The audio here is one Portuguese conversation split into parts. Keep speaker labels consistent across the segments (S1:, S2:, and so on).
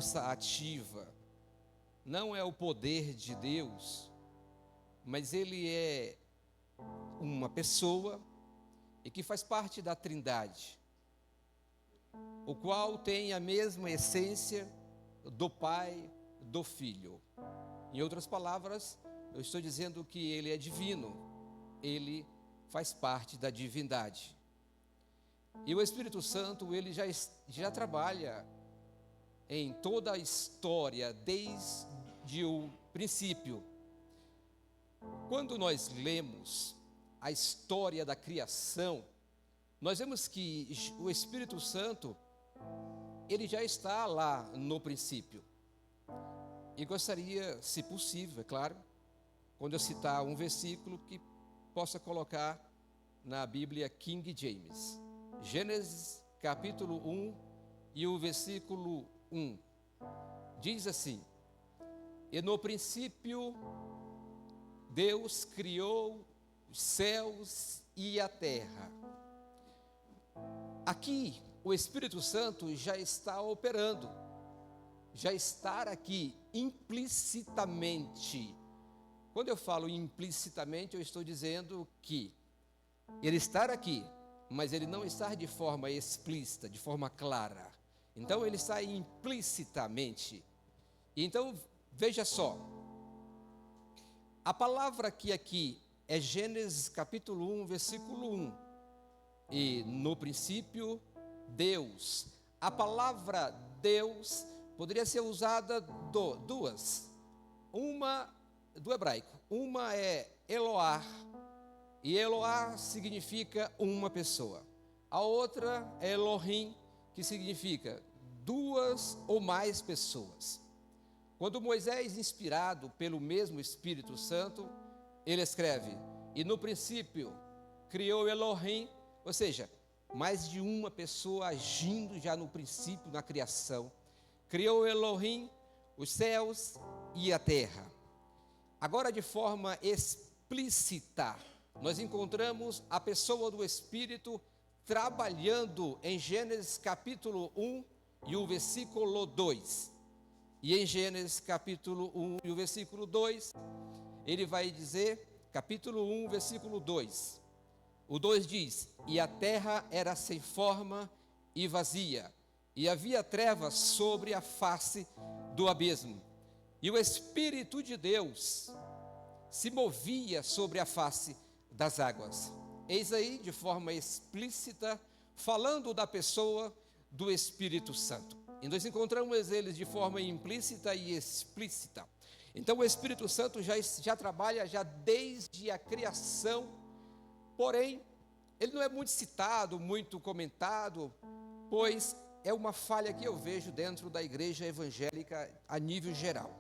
S1: força ativa, não é o poder de Deus, mas ele é uma pessoa e que faz parte da Trindade, o qual tem a mesma essência do Pai, do Filho. Em outras palavras, eu estou dizendo que ele é divino, ele faz parte da divindade. E o Espírito Santo, ele já trabalha em toda a história, desde o princípio. Quando nós lemos a história da criação, nós vemos que o Espírito Santo, ele já está lá no princípio. E gostaria, se possível, é claro, quando eu citar um versículo, que possa colocar na Bíblia King James. Gênesis capítulo 1 e o versículo 1. Diz assim: e no princípio Deus criou os céus e a terra. Aqui o Espírito Santo já está operando, já está aqui implicitamente. Quando eu falo implicitamente, eu estou dizendo que ele está aqui, mas ele não está de forma explícita, de forma clara. Então ele está implicitamente. Então veja só, a palavra que aqui é Gênesis capítulo 1, versículo 1. E no princípio, Deus. A palavra Deus poderia ser usada duas. Uma do hebraico. Uma é Eloá. E Eloá significa uma pessoa. A outra é Elohim, que significa duas ou mais pessoas. Quando Moisés, inspirado pelo mesmo Espírito Santo, ele escreve: e no princípio criou Elohim, ou seja, mais de uma pessoa agindo já no princípio, na criação. Criou Elohim os céus e a terra. Agora, de forma explícita, nós encontramos a pessoa do Espírito trabalhando em Gênesis capítulo 1 e o versículo 2. E em Gênesis capítulo 1 e o versículo 2, ele vai dizer, capítulo 1, versículo 2. O 2 diz: e a terra era sem forma e vazia, e havia trevas sobre a face do abismo. E o Espírito de Deus se movia sobre a face das águas. Eis aí, de forma explícita, falando da pessoa do Espírito Santo. E nós encontramos eles de forma implícita e explícita. Então o Espírito Santo já trabalha já desde a criação, porém, ele não é muito citado, muito comentado, pois é uma falha que eu vejo dentro da igreja evangélica a nível geral.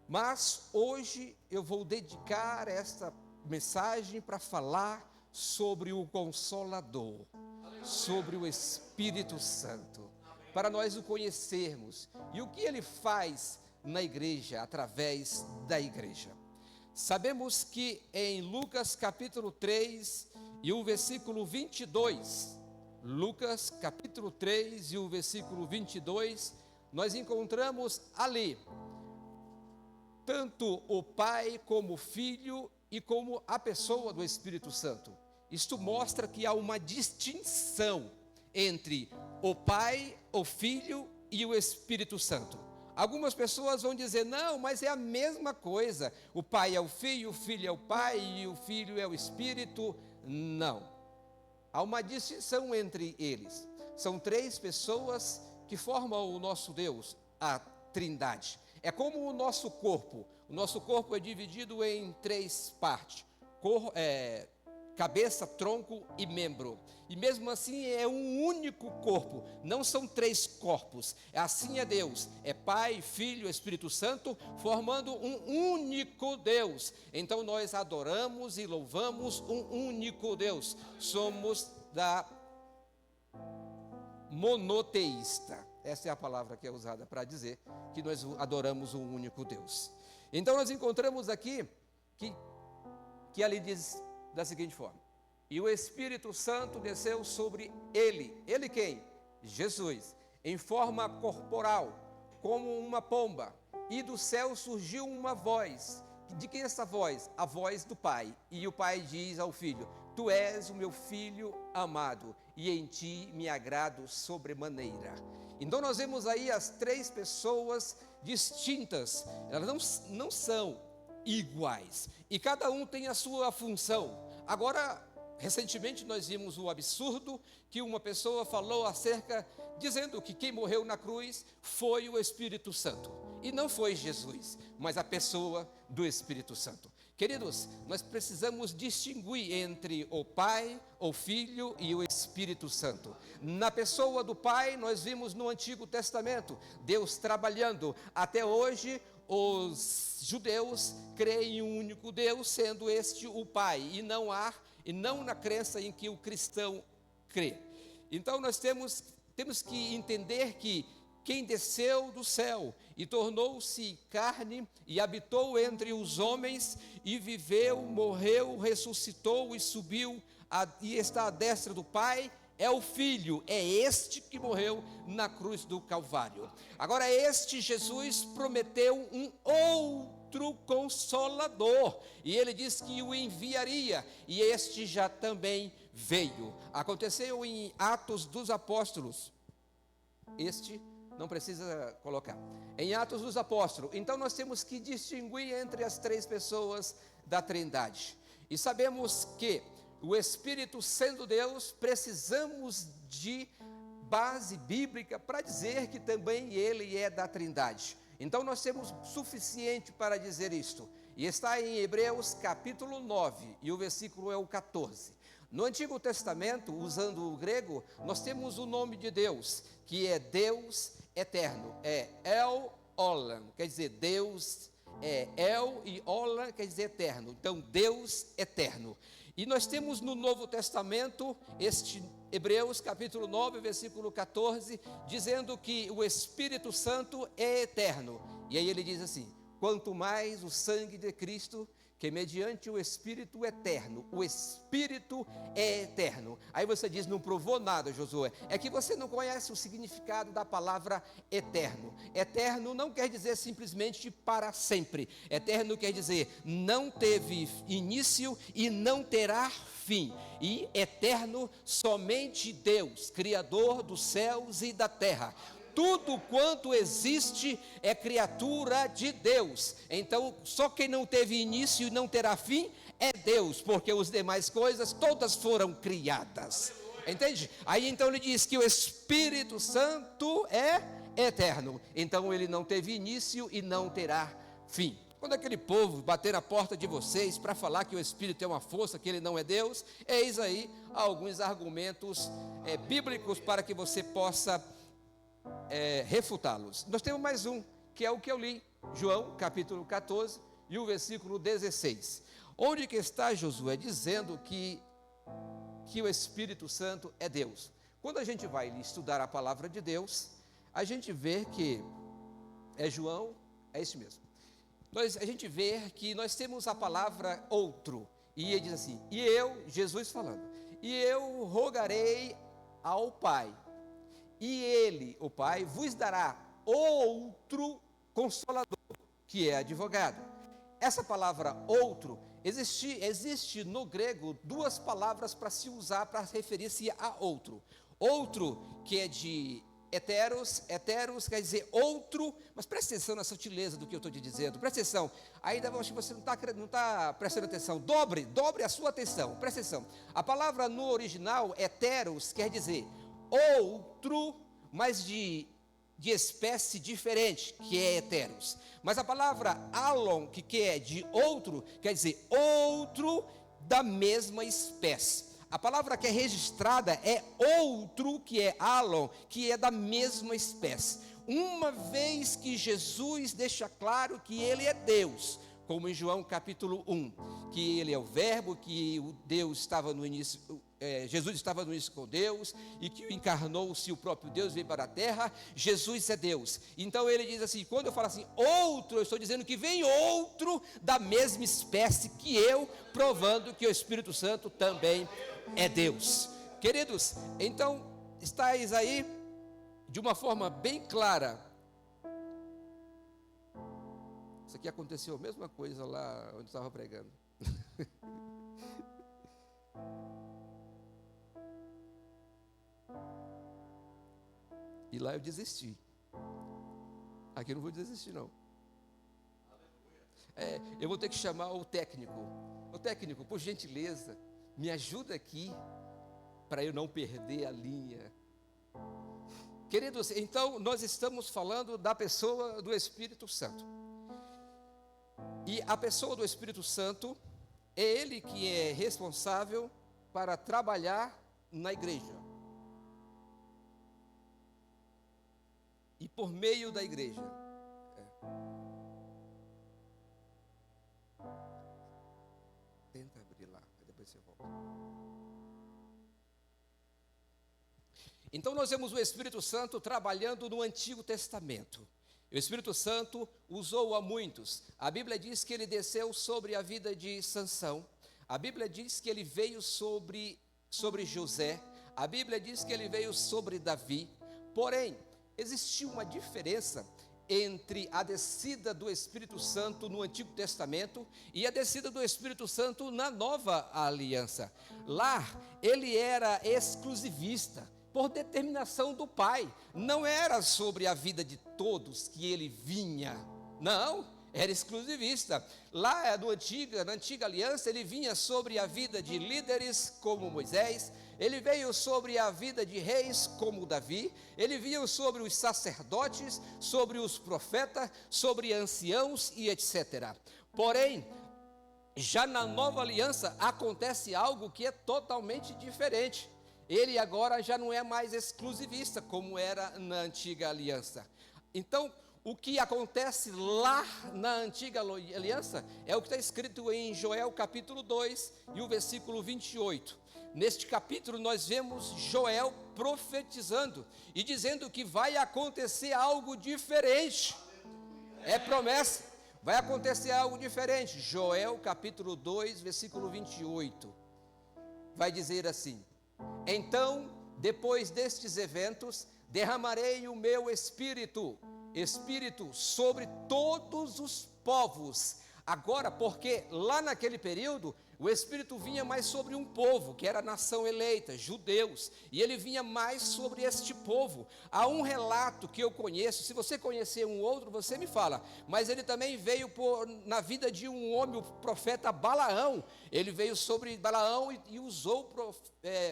S1: Mas hoje eu vou dedicar esta mensagem para falar sobre o Consolador, sobre o Espírito Santo, para nós o conhecermos e o que ele faz na igreja, através da igreja. Sabemos que em Lucas capítulo 3 e o versículo 22, Lucas capítulo 3 e o versículo 22, nós encontramos ali tanto o Pai como o Filho e como a pessoa do Espírito Santo. Isto mostra que há uma distinção entre o Pai, o Filho e o Espírito Santo. Algumas pessoas vão dizer: não, mas é a mesma coisa. O Pai é o Filho é o Pai e o Filho é o Espírito. Não. Há uma distinção entre eles. São três pessoas que formam o nosso Deus, a Trindade. É como o nosso corpo. O nosso corpo é dividido em três partes: cabeça, tronco e membro. E mesmo assim é um único corpo, não são três corpos. Assim é Deus, é Pai, Filho, Espírito Santo, formando um único Deus. Então nós adoramos e louvamos um único Deus. Somos da monoteísta. Essa é a palavra que é usada para dizer que nós adoramos um único Deus. Então nós encontramos aqui que ali diz da seguinte forma: e o Espírito Santo desceu sobre ele. Ele quem? Jesus, em forma corporal, como uma pomba, e do céu surgiu uma voz. De quem é essa voz? A voz do Pai. E o Pai diz ao Filho: Tu és o meu Filho amado, e em ti me agrado sobremaneira. Então nós vemos aí as três pessoas distintas, elas não são iguais, e cada um tem a sua função. Agora, recentemente nós vimos o absurdo que uma pessoa falou dizendo que quem morreu na cruz foi o Espírito Santo, e não foi Jesus, mas a pessoa do Espírito Santo. Queridos, nós precisamos distinguir entre o Pai, o Filho e o Espírito Santo. Na pessoa do Pai, nós vimos no Antigo Testamento, Deus trabalhando. Até hoje, os judeus creem em um único Deus, sendo este o Pai, e não na crença em que o cristão crê. Então nós temos que entender que quem desceu do céu e tornou-se carne e habitou entre os homens e viveu, morreu, ressuscitou e subiu e está à destra do Pai, é o Filho, é este que morreu na cruz do Calvário. Agora, este Jesus prometeu um outro Consolador, e ele disse que o enviaria, e este já também veio. Aconteceu em Atos dos Apóstolos, não precisa colocar, em Atos dos Apóstolos. Então nós temos que distinguir entre as três pessoas da Trindade, e sabemos que o Espírito sendo Deus, precisamos de base bíblica para dizer que também ele é da Trindade. Então nós temos suficiente para dizer isto, e está em Hebreus capítulo 9, e o versículo é o 14. No Antigo Testamento, usando o grego, nós temos o nome de Deus, que é Deus eterno, é El Olam, quer dizer Deus, El e Olam quer dizer eterno, então Deus eterno. E nós temos no Novo Testamento, Hebreus capítulo 9, versículo 14, dizendo que o Espírito Santo é eterno. E aí ele diz assim: quanto mais o sangue de Cristo, que mediante o Espírito eterno, o Espírito é eterno. Aí você diz: não provou nada, Josué. É que você não conhece o significado da palavra eterno. Eterno não quer dizer simplesmente para sempre. Eterno quer dizer não teve início e não terá fim. E eterno somente Deus, Criador dos céus e da terra. Tudo quanto existe é criatura de Deus. Então, só quem não teve início e não terá fim é Deus, porque as demais coisas todas foram criadas. Entende? Aí então ele diz que o Espírito Santo é eterno. Então ele não teve início e não terá fim. Quando aquele povo bater na porta de vocês para falar que o Espírito é uma força, que ele não é Deus, eis aí alguns argumentos bíblicos para que você possa refutá-los. Nós temos mais um, que é o que eu li, João capítulo 14 e o versículo 16, onde que está Josué dizendo que o Espírito Santo é Deus. Quando a gente vai estudar a palavra de Deus, a gente vê que João, é isso mesmo, a gente vê que nós temos a palavra outro, e ele diz assim: e eu, Jesus falando, e eu rogarei ao Pai, e ele, o Pai, vos dará outro Consolador, que é advogado. Essa palavra outro, existe no grego duas palavras para se usar para referir-se a outro. Outro, que é de heteros quer dizer outro, mas presta atenção na sutileza do que eu estou te dizendo, presta atenção, ainda acho que você não está prestando atenção, dobre a sua atenção, presta atenção. A palavra no original, heteros, quer dizer outro, mas de espécie diferente, que é heteros. Mas a palavra alon, que é de outro, quer dizer outro da mesma espécie. A palavra que é registrada é outro, que é alon, que é da mesma espécie. Uma vez que Jesus deixa claro que ele é Deus, como em João capítulo 1, que ele é o verbo, que o Deus estava no início, Jesus estava no início com Deus, e que encarnou-se o próprio Deus, veio para a terra. Jesus é Deus. Então ele diz assim, quando eu falo assim, outro, eu estou dizendo que vem outro da mesma espécie que eu, provando que o Espírito Santo também é Deus. Queridos, então, estáis aí, de uma forma bem clara, Isso aqui aconteceu a mesma coisa lá onde eu estava pregando. E lá eu desisti. Aqui eu não vou desistir, não. Eu vou ter que chamar o técnico. O técnico, por gentileza, me ajuda aqui para eu não perder a linha. Queridos, então nós estamos falando da pessoa do Espírito Santo. E a pessoa do Espírito Santo é ele que é responsável para trabalhar na igreja. E por meio da igreja. Tenta abrir lá, depois você volta. Então nós vemos o Espírito Santo trabalhando no Antigo Testamento. O Espírito Santo usou a muitos. A Bíblia diz que ele desceu sobre a vida de Sansão. A Bíblia diz que ele veio sobre José. A Bíblia diz que ele veio sobre Davi. Porém, existiu uma diferença entre a descida do Espírito Santo no Antigo Testamento e a descida do Espírito Santo na Nova Aliança. Lá, ele era exclusivista, por determinação do Pai. Não era sobre a vida de todos que ele vinha, não, era exclusivista. Lá na antiga aliança, ele vinha sobre a vida de líderes como Moisés, ele veio sobre a vida de reis como Davi, ele veio sobre os sacerdotes, sobre os profetas, sobre anciãos e etc. Porém, já na nova aliança acontece algo que é totalmente diferente. Ele agora já não é mais exclusivista como era na antiga aliança. Então, o que acontece lá na antiga aliança é o que está escrito em Joel capítulo 2 e o versículo 28. Neste capítulo nós vemos Joel profetizando e dizendo que vai acontecer algo diferente. É promessa, vai acontecer algo diferente. Joel capítulo 2, versículo 28. Vai dizer assim: então, depois destes eventos, derramarei o meu espírito sobre todos os povos. Agora, porque lá naquele período, o Espírito vinha mais sobre um povo, que era a nação eleita, judeus, e ele vinha mais sobre este povo. Há um relato que eu conheço, se você conhecer um outro, você me fala, mas ele também veio na vida de um homem, o profeta Balaão. Ele veio sobre Balaão e usou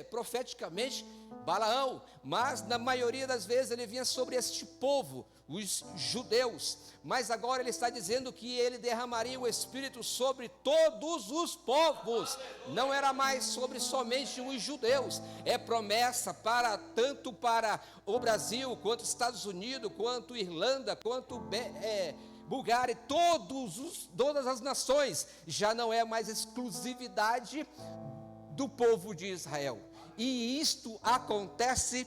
S1: profeticamente Balaão, mas na maioria das vezes ele vinha sobre este povo, os judeus. Mas agora ele está dizendo que ele derramaria o Espírito sobre todos os povos, não era mais sobre somente os judeus. É promessa tanto para o Brasil, quanto Estados Unidos, quanto Irlanda, quanto Bulgária, todas as nações. Já não é mais exclusividade do povo de Israel. E isto acontece,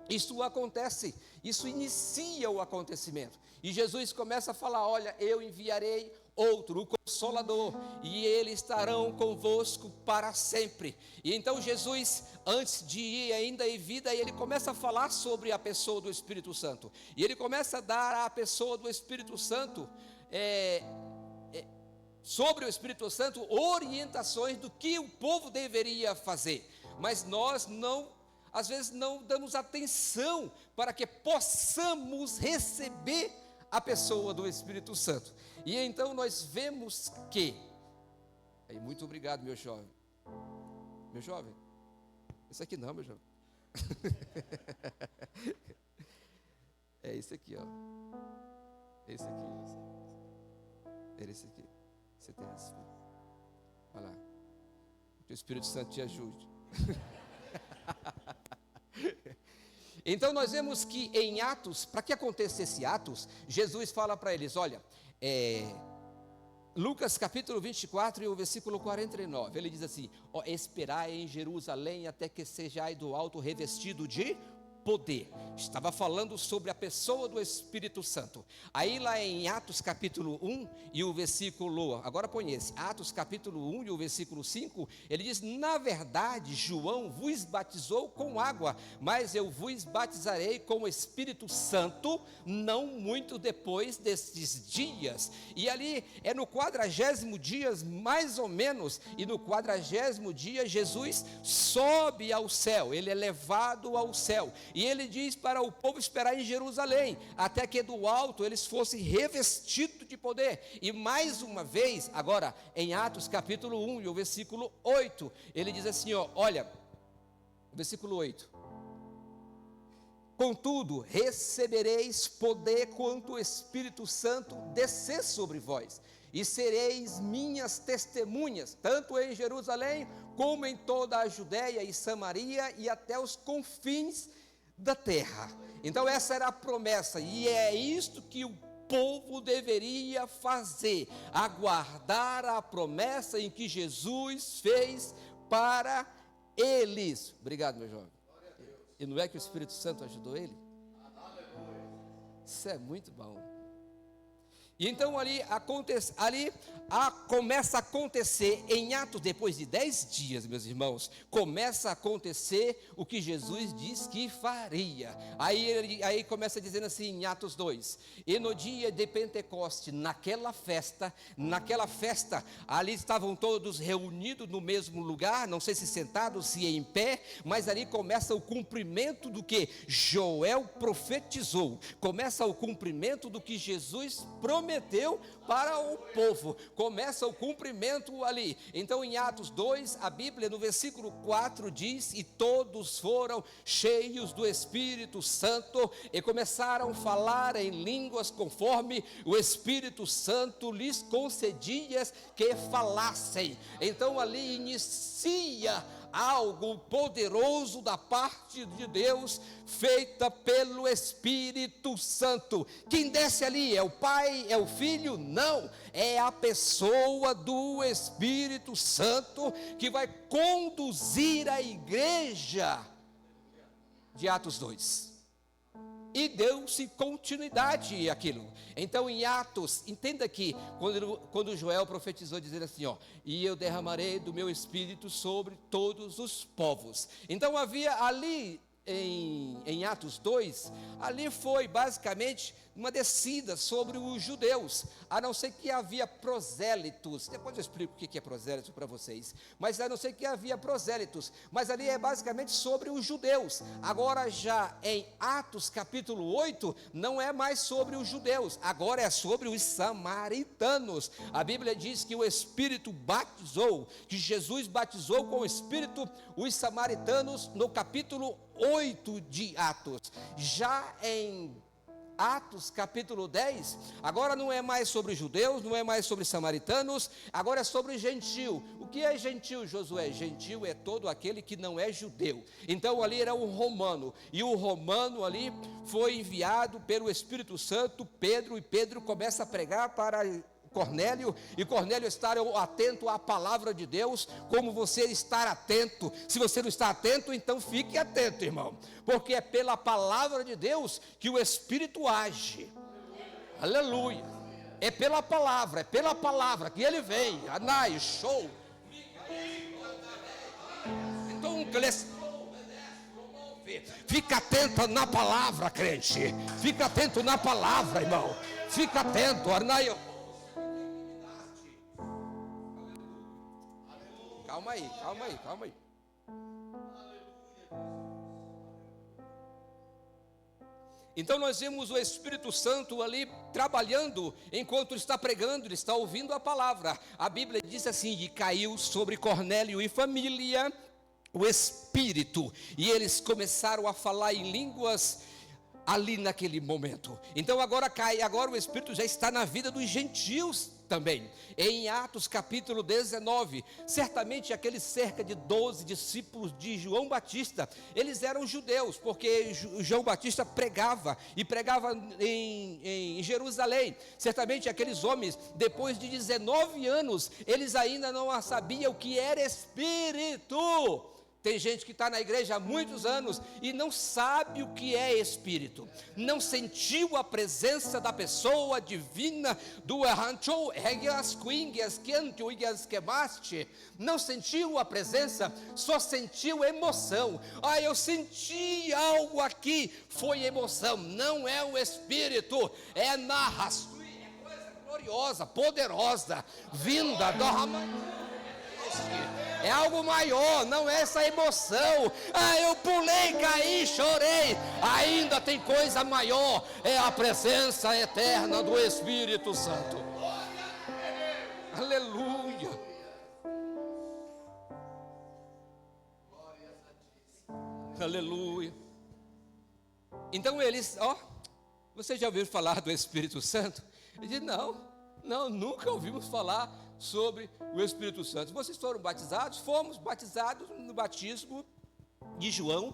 S1: isso inicia o acontecimento. E Jesus começa a falar: olha, eu enviarei outro, o Consolador, e eles estarão convosco para sempre. E então Jesus, antes de ir ainda em vida, ele começa a falar sobre a pessoa do Espírito Santo. E ele começa a dar à pessoa do Espírito Santo, sobre o Espírito Santo, orientações do que o povo deveria fazer. Mas nós às vezes não damos atenção para que possamos receber a pessoa do Espírito Santo. E então nós vemos que, muito obrigado, meu jovem, esse aqui não, meu jovem, é esse aqui, ó, esse aqui, você tem esse, vai lá, que o Espírito Santo te ajude. Então nós vemos que em Atos, para que acontecesse Atos, Jesus fala para eles: olha, Lucas capítulo 24 e o versículo 49, ele diz assim: esperai em Jerusalém até que sejais do alto revestido de poder. Estava falando sobre a pessoa do Espírito Santo. Aí lá em Atos capítulo 1 e o versículo, agora põe esse, Atos capítulo 1 e o versículo 5, ele diz: na verdade, João vos batizou com água, mas eu vos batizarei com o Espírito Santo, não muito depois destes dias. E ali é no 40º dia, mais ou menos, e no 40º dia Jesus sobe ao céu, ele é levado ao céu, e ele diz para o povo esperar em Jerusalém, até que do alto eles fossem revestidos de poder. E mais uma vez, agora em Atos capítulo 1 e o versículo 8, ele diz assim, olha, versículo 8: contudo, recebereis poder quando o Espírito Santo descer sobre vós, e sereis minhas testemunhas, tanto em Jerusalém, como em toda a Judéia e Samaria, e até os confins da terra. Então essa era a promessa, e é isto que o povo deveria fazer: aguardar a promessa em que Jesus fez para eles. Obrigado, meu jovem. E não é que o Espírito Santo ajudou ele? Isso é muito bom. E então começa a acontecer em Atos, depois de 10 dias, meus irmãos, começa a acontecer o que Jesus disse que faria. Aí começa dizendo assim em Atos 2: e no dia de Pentecoste, naquela festa, ali estavam todos reunidos no mesmo lugar, não sei se sentados, se em pé, mas ali começa o cumprimento do que Joel profetizou, começa o cumprimento do que Jesus prometeu para o povo, começa o cumprimento ali. Então em Atos 2, a Bíblia no versículo 4 diz: e todos foram cheios do Espírito Santo e começaram a falar em línguas conforme o Espírito Santo lhes concedia que falassem. Então ali inicia algo poderoso da parte de Deus, feita pelo Espírito Santo. Quem desce ali é o Pai, é o Filho? Não, é a pessoa do Espírito Santo que vai conduzir a igreja de Atos 2. E deu-se continuidade àquilo. Então em Atos, entenda aqui, quando Joel profetizou, dizendo assim, e eu derramarei do meu Espírito sobre todos os povos. Então havia ali em Atos 2, ali foi basicamente uma descida sobre os judeus, a não ser que havia prosélitos. Depois eu explico o que é prosélito para vocês, mas a não ser que havia prosélitos, mas ali é basicamente sobre os judeus. Agora já em Atos capítulo 8, não é mais sobre os judeus, agora é sobre os samaritanos. A Bíblia diz que o Espírito batizou, que Jesus batizou com o Espírito os samaritanos no capítulo 8 de Atos. Já em Atos capítulo 10, agora não é mais sobre judeus, não é mais sobre samaritanos, agora é sobre gentil. O que é gentil, Josué? Gentil é todo aquele que não é judeu. Então ali era um romano, e o romano ali foi enviado pelo Espírito Santo, Pedro, e Pedro começa a pregar para Cornélio, e Cornélio estar atento à palavra de Deus, como você estar atento. Se você não está atento, então fique atento, irmão, porque é pela palavra de Deus que o Espírito age. Aleluia. É pela palavra que ele vem. Anai, show. Então, fica atento na palavra, crente. Fica atento na palavra, irmão. Fica atento, Arnai. Calma aí. Então nós vemos o Espírito Santo ali trabalhando, enquanto ele está pregando, ele está ouvindo a palavra. A Bíblia diz assim: e caiu sobre Cornélio e família o Espírito, e eles começaram a falar em línguas ali naquele momento. Então agora o Espírito já está na vida dos gentios também. Em Atos capítulo 19, certamente aqueles cerca de 12 discípulos de João Batista, eles eram judeus, porque João Batista pregava em Jerusalém. Certamente aqueles homens, depois de 19 anos, eles ainda não sabiam o que era Espírito. Tem gente que está na igreja há muitos anos e não sabe o que é Espírito, não sentiu a presença da pessoa divina, do Rancho Regias Quingias Quentuigas Quemaste, não sentiu a presença, só sentiu emoção. Eu senti algo aqui, foi emoção, não é o Espírito, é narração, é coisa gloriosa, poderosa, vinda do Ramon. É algo maior, não é essa emoção. Eu pulei, caí, chorei. Ainda tem coisa maior, é a presença eterna do Espírito Santo. Aleluia. Aleluia. Então eles, você já ouviu falar do Espírito Santo? Eu disse, não, nunca ouvimos falar sobre o Espírito Santo. Vocês foram batizados? Fomos batizados no batismo de João.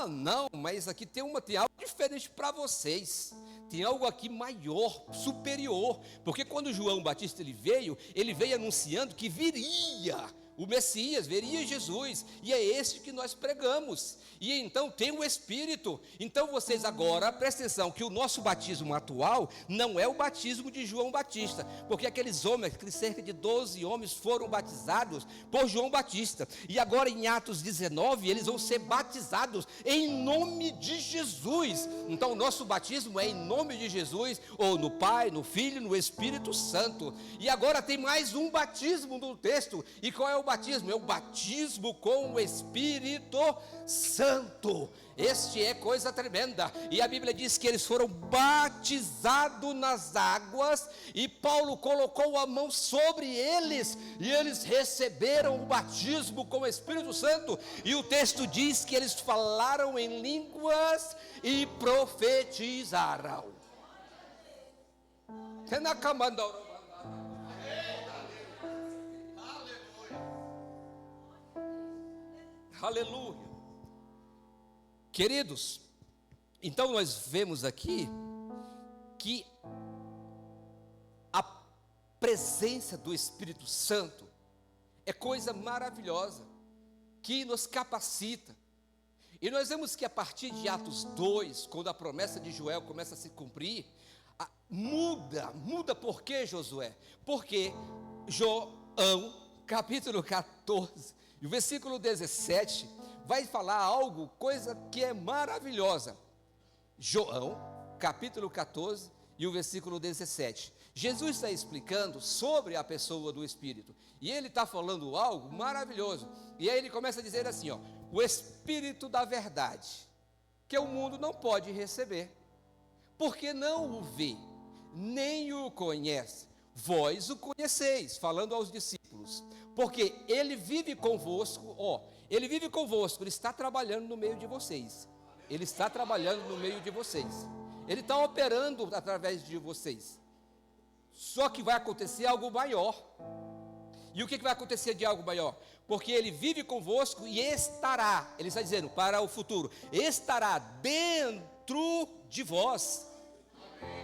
S1: Não, mas aqui tem algo diferente para vocês. Tem algo aqui maior, superior. Porque quando João Batista ele veio anunciando que viria o Messias, veria Jesus, e é esse que nós pregamos, e então tem o Espírito. Então vocês agora, prestem atenção, que o nosso batismo atual, não é o batismo de João Batista, porque aqueles cerca de 12 homens foram batizados por João Batista, e agora em Atos 19, eles vão ser batizados em nome de Jesus. Então o nosso batismo é em nome de Jesus, ou no Pai, no Filho, no Espírito Santo. E agora tem mais um batismo no texto, e qual é o batismo? É o batismo com o Espírito Santo. Este é coisa tremenda, e a Bíblia diz que eles foram batizados nas águas, e Paulo colocou a mão sobre eles, e eles receberam o batismo com o Espírito Santo, e o texto diz que eles falaram em línguas e profetizaram. Aleluia. Queridos, então nós vemos aqui que a presença do Espírito Santo é coisa maravilhosa, que nos capacita. E nós vemos que a partir de Atos 2, quando a promessa de Joel começa a se cumprir, muda por quê, Josué? Porque João, capítulo 14, e o versículo 17, vai falar coisa que é maravilhosa. João, capítulo 14, e o versículo 17. Jesus está explicando sobre a pessoa do Espírito, e ele está falando algo maravilhoso, e aí ele começa a dizer assim, o Espírito da verdade, que o mundo não pode receber, porque não o vê, nem o conhece, vós o conheceis, falando aos discípulos, porque ele vive convosco, ele vive convosco, ele está trabalhando no meio de vocês, ele está trabalhando no meio de vocês, ele está operando através de vocês, só que vai acontecer algo maior. E o que vai acontecer de algo maior? Porque ele vive convosco e estará, ele está dizendo para o futuro, estará dentro de vós.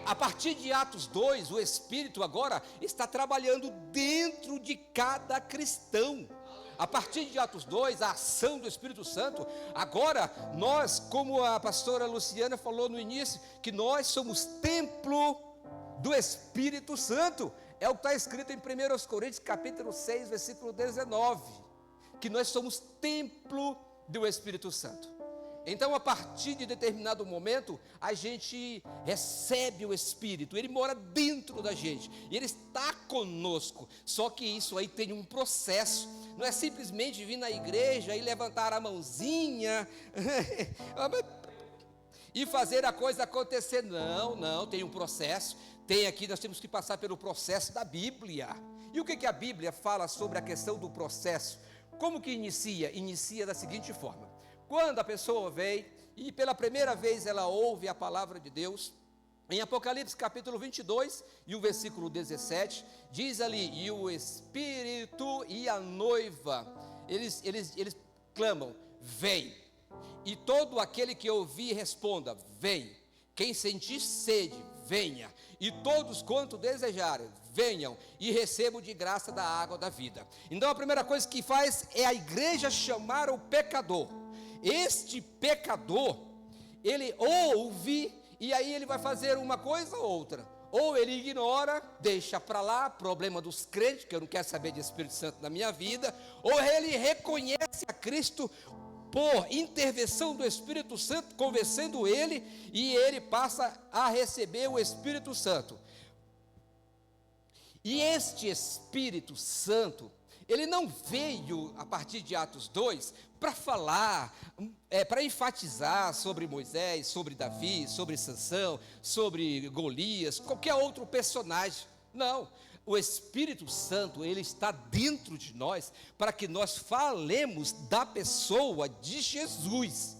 S1: A partir de Atos 2, o Espírito agora está trabalhando dentro de cada cristão. A partir de Atos 2, a ação do Espírito Santo, agora nós, como a pastora Luciana falou no início, que nós somos templo do Espírito Santo. É o que está escrito em 1 Coríntios capítulo 6, versículo 19, que nós somos templo do Espírito Santo. Então, a partir de determinado momento, a gente recebe o Espírito, ele mora dentro da gente, e ele está conosco, só que isso aí tem um processo, não é simplesmente vir na igreja e levantar a mãozinha, e fazer a coisa acontecer, não, tem um processo, nós temos que passar pelo processo da Bíblia. E o que a Bíblia fala sobre a questão do processo? Como que inicia? Inicia da seguinte forma: quando a pessoa vem e pela primeira vez ela ouve a palavra de Deus, em Apocalipse capítulo 22 e o versículo 17, diz ali, e o Espírito e a noiva, eles clamam, vem, e todo aquele que ouvir responda, vem, quem sentir sede, venha, e todos quanto desejarem, venham e recebam de graça da água da vida. Então a primeira coisa que faz é a igreja chamar o pecador. Este pecador, ele ouve, e aí ele vai fazer uma coisa ou outra. Ou ele ignora, deixa para lá, problema dos crentes, que eu não quero saber de Espírito Santo na minha vida. Ou ele reconhece a Cristo por intervenção do Espírito Santo, convencendo ele, e ele passa a receber o Espírito Santo. E este Espírito Santo, ele não veio, a partir de Atos 2, para falar, para enfatizar sobre Moisés, sobre Davi, sobre Sansão, sobre Golias, qualquer outro personagem. Não, o Espírito Santo, ele está dentro de nós, para que nós falemos da pessoa de Jesus.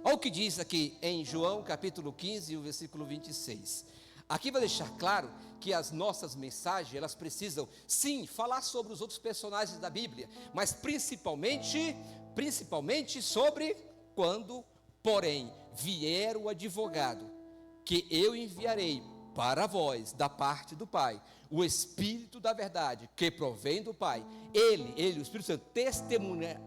S1: Olha o que diz aqui em João capítulo 15, o versículo 26. Aqui vai deixar claro que as nossas mensagens, elas precisam, sim, falar sobre os outros personagens da Bíblia, mas principalmente sobre quando, porém, vier o advogado, que eu enviarei para vós, da parte do Pai, o Espírito da verdade, que provém do Pai, ele, o Espírito Santo,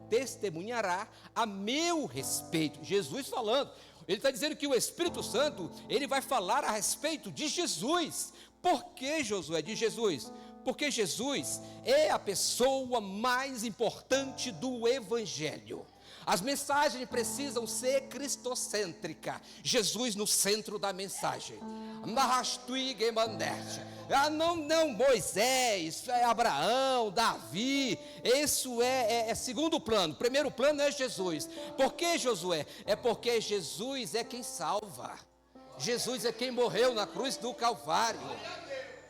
S1: testemunhará a meu respeito. Jesus falando, ele está dizendo que o Espírito Santo, ele vai falar a respeito de Jesus. Por que, Josué, de Jesus? Porque Jesus é a pessoa mais importante do Evangelho. As mensagens precisam ser cristocêntricas, Jesus no centro da mensagem. Não Moisés, Abraão, Davi, isso é segundo plano. Primeiro plano é Jesus. Por que, Josué? É porque Jesus é quem salva. Jesus é quem morreu na cruz do Calvário.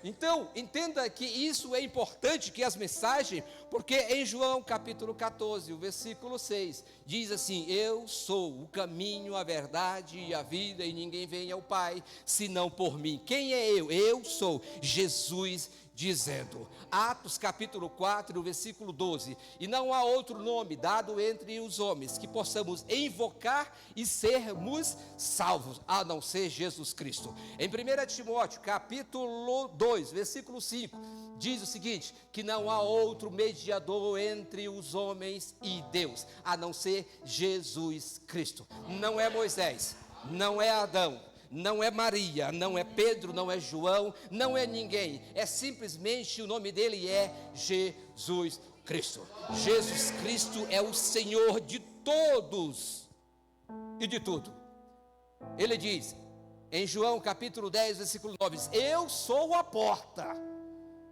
S1: Então, entenda que isso é importante, que as mensagens, porque em João capítulo 14, o versículo 6, diz assim: eu sou o caminho, a verdade e a vida, e ninguém vem ao Pai, senão por mim. Quem é eu? Eu sou Jesus dizendo. Atos capítulo 4, versículo 12, e não há outro nome dado entre os homens que possamos invocar e sermos salvos, a não ser Jesus Cristo. Em 1 Timóteo capítulo 2, versículo 5, diz o seguinte, que não há outro mediador entre os homens e Deus, a não ser Jesus Cristo. Não é Moisés, não é Adão, não é Maria, não é Pedro, não é João, não é ninguém, é simplesmente o nome dele é Jesus Cristo. Jesus Cristo é o Senhor de todos e de tudo. Ele diz em João capítulo 10, versículo 9, eu sou a porta,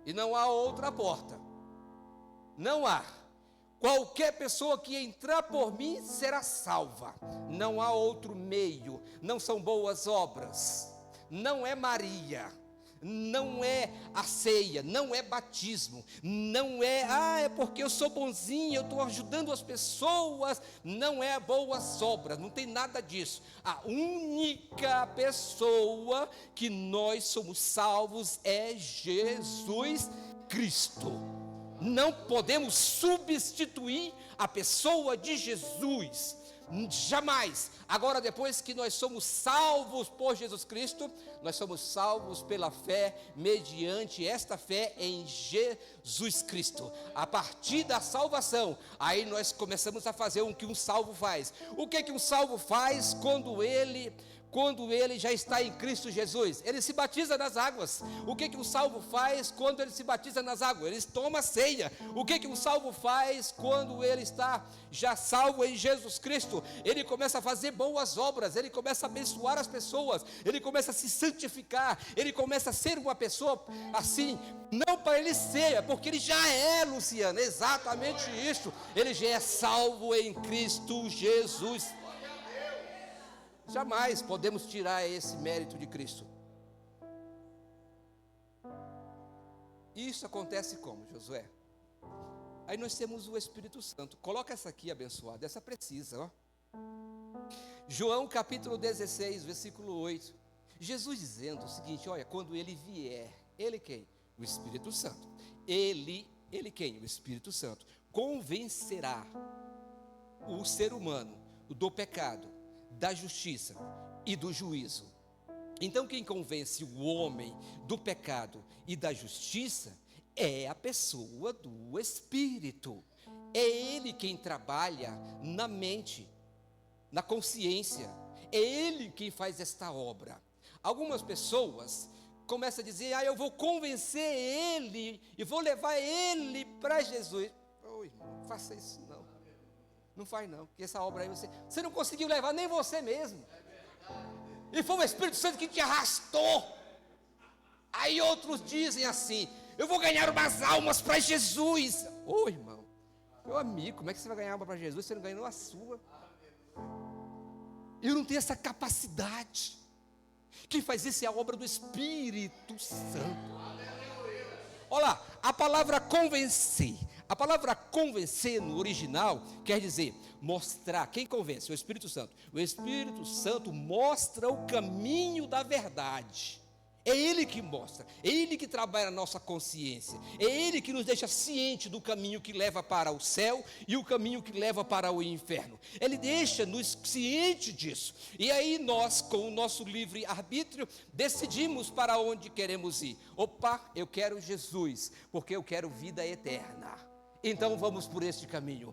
S1: e não há outra porta, não há. Qualquer pessoa que entrar por mim será salva. Não há outro meio, não são boas obras, não é Maria, não é a ceia, não é batismo, não é porque eu sou bonzinho, eu estou ajudando as pessoas, não é boas obras, não tem nada disso. A única pessoa que nós somos salvos é Jesus Cristo. Não podemos substituir a pessoa de Jesus, jamais. Agora, depois que nós somos salvos por Jesus Cristo, nós somos salvos pela fé, mediante esta fé em Jesus Cristo. A partir da salvação, aí nós começamos a fazer o que um salvo faz. O que um salvo faz quando ele já está em Cristo Jesus? Ele se batiza nas águas. O que um salvo faz quando ele se batiza nas águas? Ele toma ceia. O que um salvo faz quando ele está já salvo em Jesus Cristo? Ele começa a fazer boas obras, ele começa a abençoar as pessoas, ele começa a se santificar, ele começa a ser uma pessoa assim, não para ele ser, porque ele já é, Luciano, exatamente isso, ele já é salvo em Cristo Jesus. Jamais podemos tirar esse mérito de Cristo. Isso acontece como, Josué? Aí nós temos o Espírito Santo. Coloca essa aqui, abençoada, essa precisa, ó. João capítulo 16, versículo 8. Jesus dizendo o seguinte, olha, quando ele vier, ele quem? O Espírito Santo. Ele quem? O Espírito Santo. Convencerá o ser humano do pecado, da justiça e do juízo. Então quem convence o homem do pecado e da justiça é a pessoa do Espírito. É ele quem trabalha na mente, na consciência. É ele quem faz esta obra. Algumas pessoas começam a dizer: eu vou convencer ele e vou levar ele para Jesus. Oi, irmão, não faça isso não. Não faz não, porque essa obra aí você não conseguiu levar nem você mesmo. E foi o Espírito Santo que te arrastou. Aí outros dizem assim: eu vou ganhar umas almas para Jesus. Ô irmão, meu amigo, como é que você vai ganhar alma para Jesus? Você não ganhou a sua. Eu não tenho essa capacidade. Quem faz isso é a obra do Espírito Santo. Olha lá, a palavra convencer. A palavra convencer no original quer dizer mostrar. Quem convence? O Espírito Santo. O Espírito Santo mostra o caminho da verdade. É Ele que mostra, é Ele que trabalha a nossa consciência, é Ele que nos deixa ciente do caminho que leva para o céu e o caminho que leva para o inferno. Ele deixa-nos ciente disso. E aí nós, com o nosso livre-arbítrio, decidimos para onde queremos ir. Opa, eu quero Jesus, porque eu quero vida eterna. Então vamos por este caminho.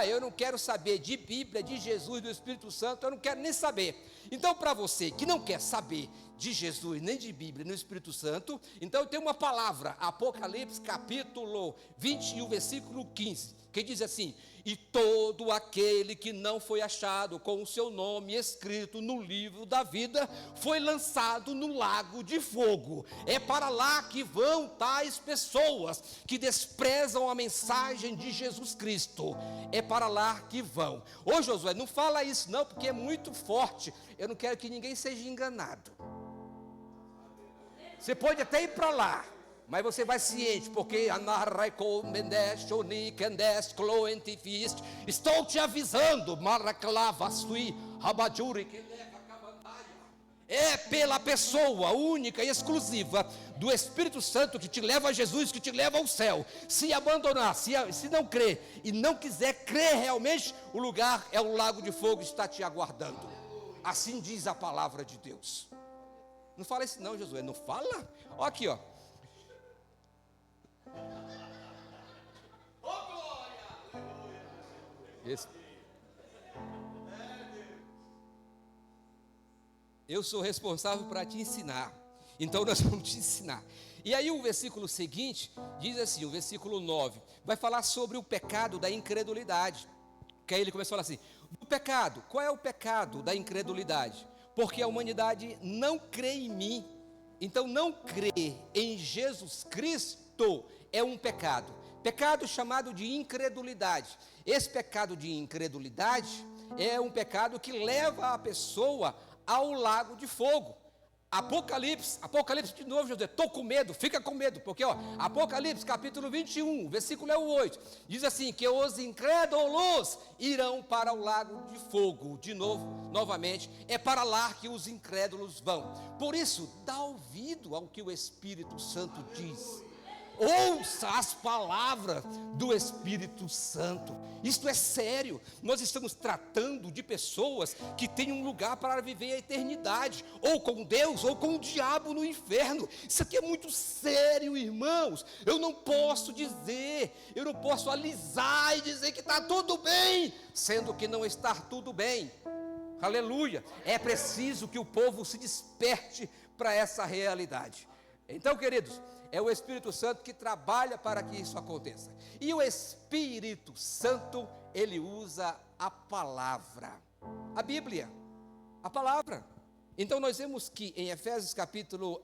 S1: Eu não quero saber de Bíblia, de Jesus, do Espírito Santo, eu não quero nem saber. Então, para você que não quer saber de Jesus, nem de Bíblia, nem do Espírito Santo, então tem uma palavra, Apocalipse capítulo 21, versículo 15, que diz assim: e todo aquele que não foi achado com o seu nome escrito no livro da vida, foi lançado no lago de fogo. É para lá que vão tais pessoas que desprezam a mensagem de Jesus Cristo. É para lá que vão. Ô Josué, não fala isso não, porque é muito forte. Eu não quero que ninguém seja enganado. Você pode até ir para lá, mas você vai ciente, porque estou te avisando, é pela pessoa única e exclusiva do Espírito Santo que te leva a Jesus, que te leva ao céu. Se abandonar, se não crer e não quiser crer realmente, o lugar é o lago de fogo que está te aguardando. Assim diz a palavra de Deus. Não fala isso não, Josué, não fala? Ó aqui, ó. Esse. Eu sou responsável para te ensinar. Então nós vamos te ensinar. E aí o versículo seguinte diz assim, o versículo 9, vai falar sobre o pecado da incredulidade. Que aí ele começa a falar assim: o pecado, qual é o pecado da incredulidade? Porque a humanidade não crê em mim. Então não crer em Jesus Cristo é um pecado. Pecado chamado de incredulidade. Esse pecado de incredulidade é um pecado que leva a pessoa ao lago de fogo. Apocalipse de novo, José, estou com medo, fica com medo, porque Apocalipse capítulo 21, versículo é o 8, diz assim, que os incrédulos irão para o lago de fogo. De novo, novamente, é para lá que os incrédulos vão. Por isso, dá ouvido ao que o Espírito Santo diz. Ouça as palavras do Espírito Santo. Isto é sério. Nós estamos tratando de pessoas que têm um lugar para viver a eternidade, ou com Deus, ou com o diabo no inferno. Isso aqui é muito sério, irmãos. Eu não posso alisar e dizer que está tudo bem, sendo que não está tudo bem. Aleluia. É preciso que o povo se desperte para essa realidade. Então, queridos, é o Espírito Santo que trabalha para que isso aconteça. E o Espírito Santo, ele usa a palavra, a Bíblia, a palavra. Então nós vemos que em Efésios capítulo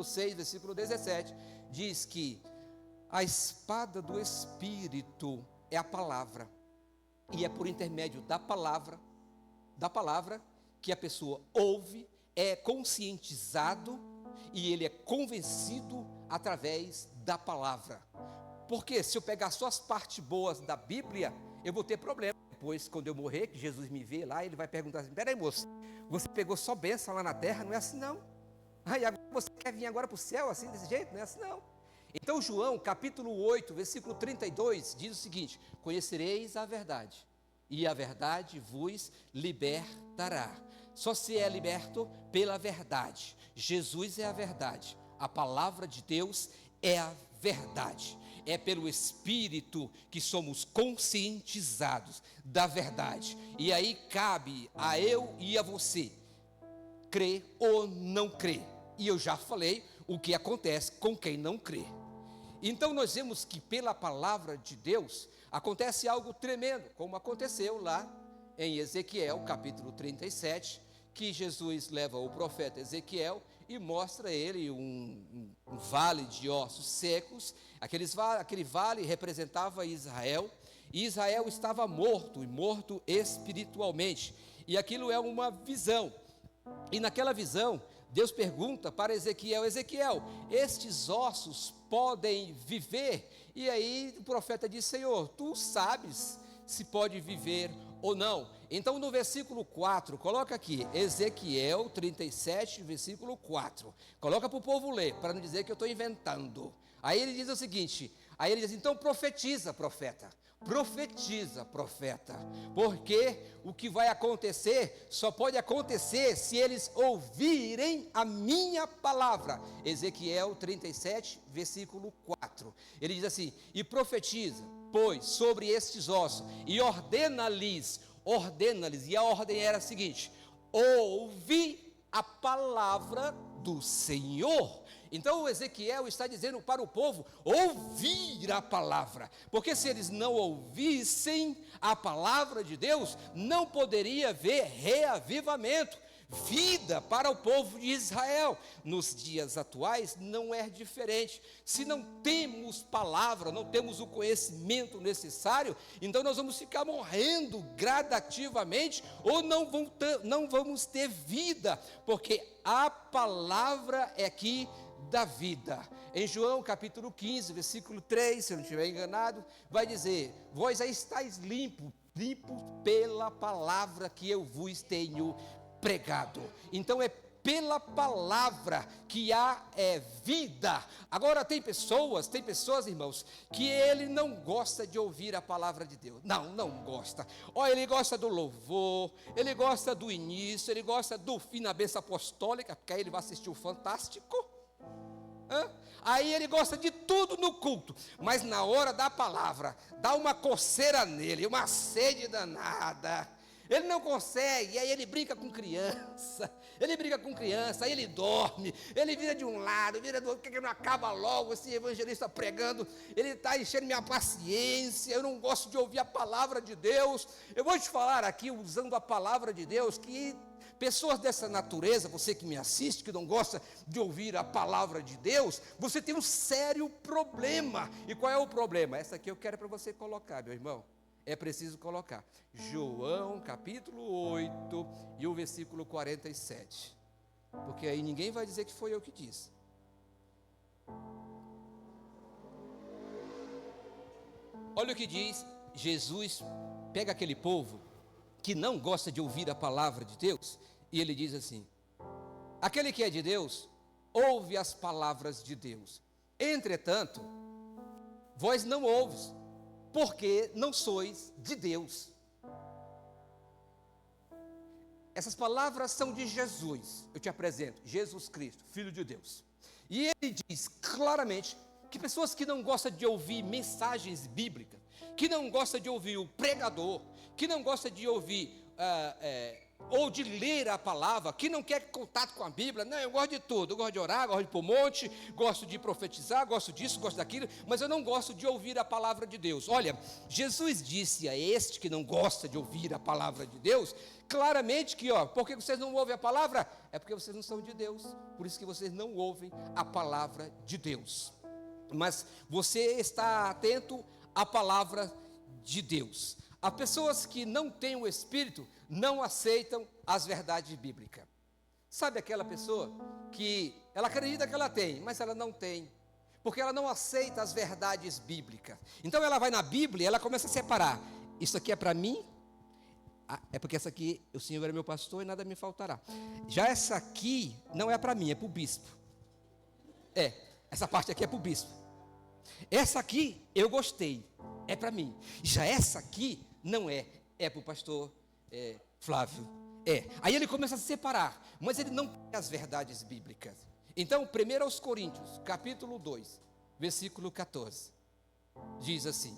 S1: 6, versículo 17, diz que a espada do Espírito é a palavra. E é por intermédio da palavra que a pessoa ouve, é conscientizado, e ele é convencido através da palavra. Porque se eu pegar só as partes boas da Bíblia, eu vou ter problema. Depois, quando eu morrer, que Jesus me vê lá, ele vai perguntar assim: peraí, moço, você pegou só bênção lá na terra? Não é assim não. E agora você quer vir agora para o céu assim, desse jeito? Não é assim não. Então João, capítulo 8, versículo 32, diz o seguinte: conhecereis a verdade, e a verdade vos libertará. Só se é liberto pela verdade. Jesus é a verdade. A palavra de Deus é a verdade. É pelo Espírito que somos conscientizados da verdade. E aí cabe a eu e a você crer ou não crer. E eu já falei o que acontece com quem não crê. Então nós vemos que pela palavra de Deus acontece algo tremendo, como aconteceu lá em Ezequiel, capítulo 37, que Jesus leva o profeta Ezequiel e mostra a ele um vale de ossos secos. Aquele vale representava Israel, e Israel estava morto, e morto espiritualmente, e aquilo é uma visão. E naquela visão, Deus pergunta para Ezequiel: Ezequiel, estes ossos podem viver? E aí o profeta diz: Senhor, tu sabes se pode viver ou não. Então no versículo 4, coloca aqui, Ezequiel 37, versículo 4, coloca para o povo ler, para não dizer que eu estou inventando. Aí ele diz o seguinte, aí ele diz: então profetiza, profeta, porque o que vai acontecer, só pode acontecer se eles ouvirem a minha palavra. Ezequiel 37, versículo 4, ele diz assim: e profetiza, pois, sobre estes ossos, e ordena-lhes, e a ordem era a seguinte: ouve a palavra do Senhor. Então o Ezequiel está dizendo para o povo ouvir a palavra, porque se eles não ouvissem a palavra de Deus, não poderia haver reavivamento, vida para o povo de Israel. Nos dias atuais não é diferente. Se não temos palavra, não temos o conhecimento necessário, então nós vamos ficar morrendo gradativamente, ou não vamos ter vida, porque a palavra é que da vida. Em João capítulo 15, versículo 3, se eu não estiver enganado, vai dizer: vós aí estáis limpos pela palavra que eu vos tenho pregado. Então é pela palavra que há vida. Agora tem pessoas, irmãos, que ele não gosta de ouvir a palavra de Deus. Não gosta. Ele gosta do louvor, ele gosta do início, ele gosta do fim na bênção apostólica, porque aí ele vai assistir o Fantástico. Aí ele gosta de tudo no culto, mas na hora da palavra dá uma coceira nele, uma sede danada. Ele não consegue, aí ele brinca com criança, aí ele dorme, ele vira de um lado, vira do outro, que não acaba logo esse evangelista pregando, ele está enchendo minha paciência, eu não gosto de ouvir a palavra de Deus. Eu vou te falar aqui, usando a palavra de Deus, que pessoas dessa natureza, você que me assiste, que não gosta de ouvir a palavra de Deus, você tem um sério problema. E qual é o problema? Essa aqui eu quero para você colocar, meu irmão. É preciso colocar João capítulo 8 e o versículo 47, porque aí ninguém vai dizer que foi eu que disse. Olha o que diz Jesus. Pega aquele povo que não gosta de ouvir a palavra de Deus, e ele diz assim: aquele que é de Deus ouve as palavras de Deus, entretanto vós não ouves, porque não sois de Deus. Essas palavras são de Jesus. Eu te apresento Jesus Cristo, Filho de Deus. E ele diz claramente que pessoas que não gostam de ouvir mensagens bíblicas, que não gostam de ouvir o pregador, que não gostam de ouvir ou de ler a palavra, que não quer contato com a Bíblia. Não, eu gosto de tudo, eu gosto de orar, gosto de ir para o monte, gosto de profetizar, gosto disso, gosto daquilo, mas eu não gosto de ouvir a palavra de Deus. Olha, Jesus disse a este que não gosta de ouvir a palavra de Deus, claramente que, por que vocês não ouvem a palavra? É porque vocês não são de Deus, por isso que vocês não ouvem a palavra de Deus. Mas você está atento à palavra de Deus. As pessoas que não têm o Espírito não aceitam as verdades bíblicas. Sabe aquela pessoa que ela acredita que ela tem, mas ela não tem, porque ela não aceita as verdades bíblicas. Então ela vai na Bíblia e ela começa a separar: isso aqui é para mim, é porque essa aqui, o Senhor é meu pastor e nada me faltará. Já essa aqui não é para mim, é para o bispo. Essa parte aqui é para o bispo. Essa aqui eu gostei, é para mim. Já essa aqui não é É para o pastor Flávio. Aí ele começa a separar, mas ele não tem as verdades bíblicas. Então, 1 aos Coríntios, capítulo 2, versículo 14, diz assim,